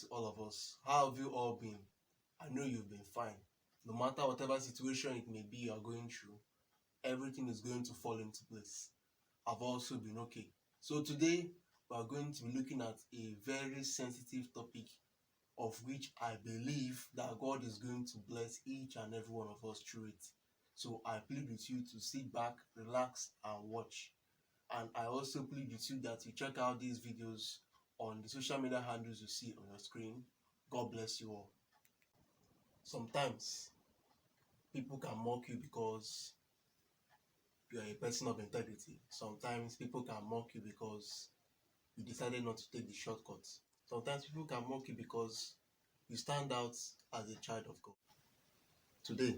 to all of us. How have you all been? I know you've been fine. No matter whatever situation it may be you are going through, everything is going to fall into place. I've also been okay. So today we are going to be looking at a very sensitive topic of which I believe that God is going to bless each and every one of us through it. So I plead with you to sit back, relax, and watch. And I also plead with you that you check out these videos on the social media handles you see on your screen. God bless you all. Sometimes people can mock you because you are a person of integrity. Sometimes people can mock you because you decided not to take the shortcuts. Sometimes people can mock you because you stand out as a child of God. Today,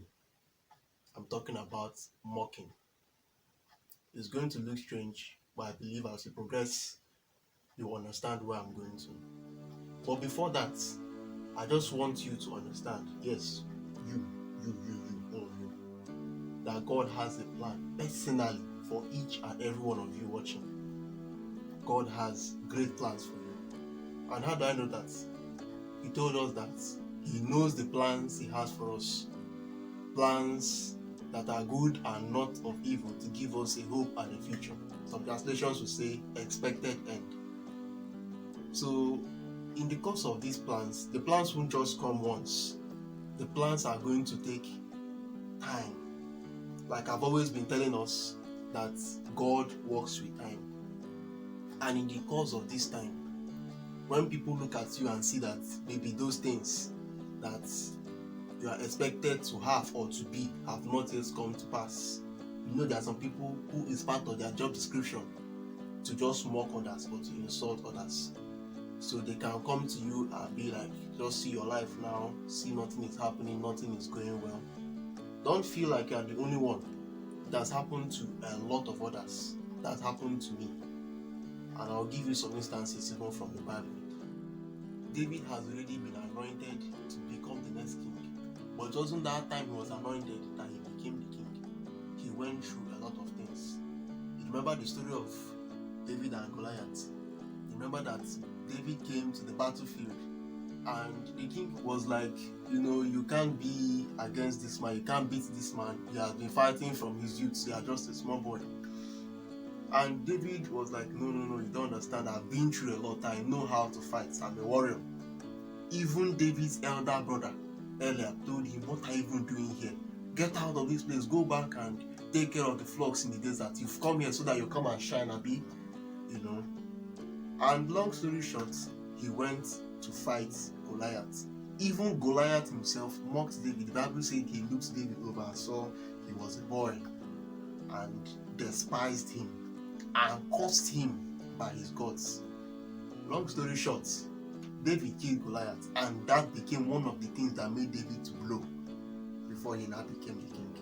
I'm talking about mocking. It's going to look strange, but I believe as we progress, you'll understand where I'm going to. But before that, I just want you to understand, yes, you, all of you, that God has a plan personally for each and every one of you watching. God has great plans for you. And how do I know that? He told us that He knows the plans He has for us. Plans that are good and not of evil, to give us a hope and a future. Some translations will say expected end. So in the course of these plans, the plans won't just come once. The plans are going to take time. Like I've always been telling us, that God works with time. And in the course of this time, when people look at you and see that maybe those things that you are expected to have or to be have not yet come to pass, you know there are some people who is part of their job description to just mock others or to insult others. So they can come to you and be like, just see your life now, see nothing is happening, nothing is going well. Don't feel like you are the only one. That's happened to a lot of others. That's happened to me. And I'll give you some instances even from the Bible. David has already been anointed to become the next king. But it wasn't that time he was anointed that he became the king. He went through a lot of things. You remember the story of David and Goliath? You remember that David came to the battlefield and the king was like, you can't be against this man, you can't beat this man. He has been fighting from his youth, you are just a small boy. And David was like, no, you don't understand. I've been through a lot. I know how to fight. I'm a warrior. Even David's elder brother, Eliab, told him, what are you even doing here? Get out of this place. Go back and take care of the flocks in the desert. You've come here so that you come and shine and be, And long story short, he went to fight Goliath. Even Goliath himself mocked David. The Bible said he looked David over and saw he was a boy and despised him and cursed him by his gods. Long story short, David killed Goliath, and that became one of the things that made David to blow before he now became the king.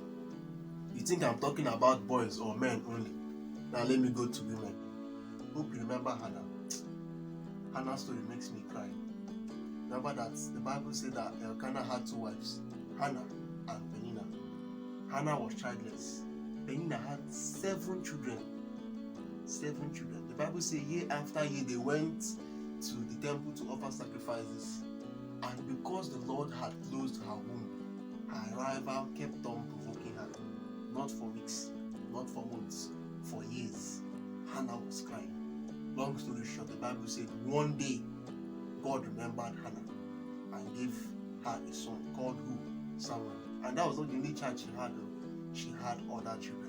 You think I'm talking about boys or men only? Now let me go to women. Hope you remember Hannah. Hannah's story makes me cry. Remember that the Bible said that Elkanah had two wives, Hannah and Peninnah. Hannah was childless. Peninnah had 7 children. 7 children. The Bible says year after year they went to the temple to offer sacrifices, and because the Lord had closed her womb, her rival kept on provoking her. Not for weeks, not for months, for years. Hannah was crying. Long story short, the Bible said one day God remembered Hannah and gave her a son called who? Samuel. And that was not the only child she had though. She had other children.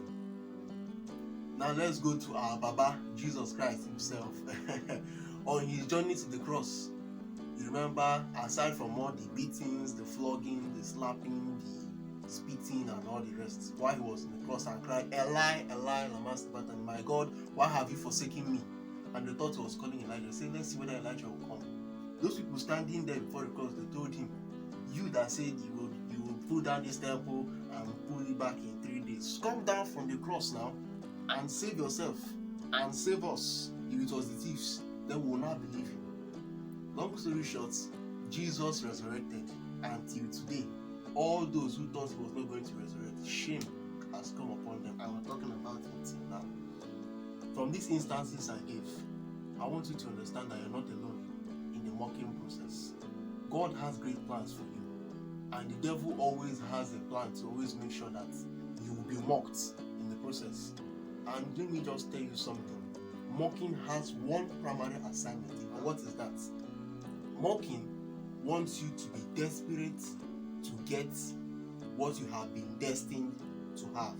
Now let's go to our Baba, Jesus Christ himself. On his journey to the cross, you remember, aside from all the beatings, the flogging, the slapping, the spitting and all the rest, while he was on the cross and cried, Eli, Eli, lama sabachthani, my God, why have you forsaken me? And they thought he was calling Elijah. Say, let's see whether Elijah will come. Those people standing there before the cross, they told him, you that said you will pull down this temple and pull it back in 3 days, come down from the cross now and save yourself and save us. If it was the thieves, then we will not believe him. Long story short, Jesus resurrected, and till today, all those who thought he was not going to resurrect, shame has come upon them, and we're talking about it till now. From these instances I gave, I want you to understand that you're not alone in the mocking process. God has great plans for you. And the devil always has a plan to always make sure that you will be mocked in the process. And let me just tell you something. Mocking has one primary assignment. And what is that? Mocking wants you to be desperate to get what you have been destined to have.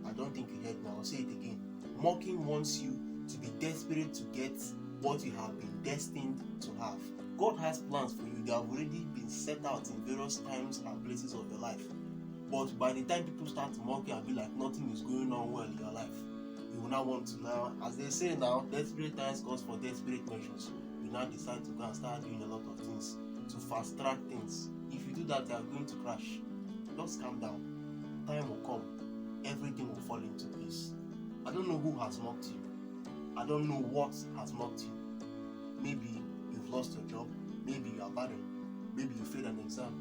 I don't think you heard me. I'll say it again. Mocking wants you to be desperate to get what you have been destined to have. God has plans for you. They have already been set out in various times and places of your life. But by the time people start to mock you and be like nothing is going on well in your life, you will not want to now, as they say now, desperate times calls for desperate measures. You now decide to go and start doing a lot of things to fast track things. If you do that, you are going to crash. Just calm down. Time will come. Everything will fall into place. I don't know who has mocked you. I don't know what has mocked you. Maybe you've lost your job. Maybe you are barren. Maybe you failed an exam.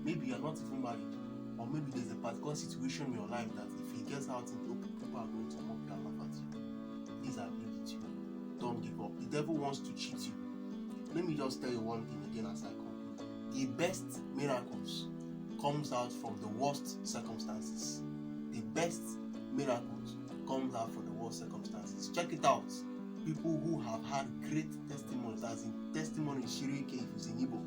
Maybe you are not even married. Or maybe there's a particular situation in your life that if it gets out in the open, people are going to mock you and laugh at you. Please, I plead with you. Don't give up. The devil wants to cheat you. Let me just tell you one thing again as I conclude. The best miracles comes out from the worst circumstances. The best miracles comes out from the worst circumstances. Check it out. People who have had great testimonies, as in testimony in Shirike, if it's in Igbo,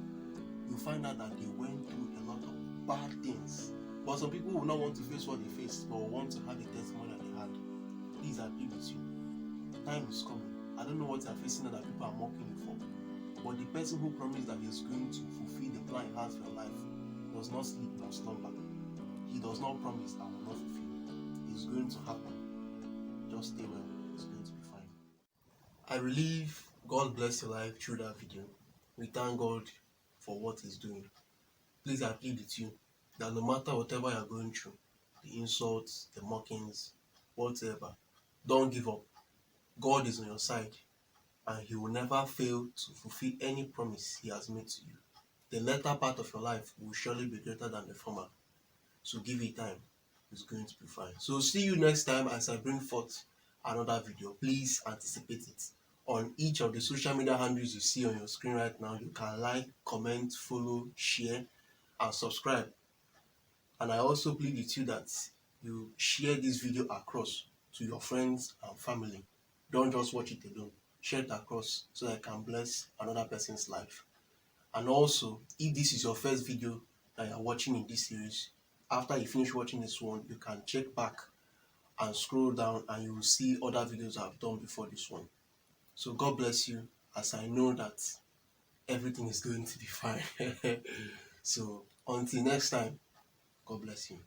you find out that they went through a lot of bad things. But some people will not want to face what they faced, but will want to have the testimony that they had. Please, I plead with you. Time is coming. I don't know what you are facing that people are mocking you for. But the person who promised that he is going to fulfill the plan he has for your life does not sleep nor slumber. He does not promise and will not fulfill. It's going to happen. Just stay well. It's going to be fine. I believe God bless your life through that video. We thank God for what He's doing. Please, I plead with you that no matter whatever you're going through, the insults, the mockings, whatever, don't give up. God is on your side, and He will never fail to fulfill any promise He has made to you. The latter part of your life will surely be greater than the former. So give it time. It's going to be fine. So see you next time as I bring forth another video. Please anticipate it. On each of the social media handles you see on your screen right now, you can like, comment, follow, share, and subscribe. And I also plead with you that you share this video across to your friends and family. Don't just watch it alone. Share it across so that it can bless another person's life. And also, if this is your first video that you're watching in this series, after you finish watching this one, you can check back and scroll down and you will see other videos I've done before this one. So God bless you, as I know that everything is going to be fine. So until next time, God bless you.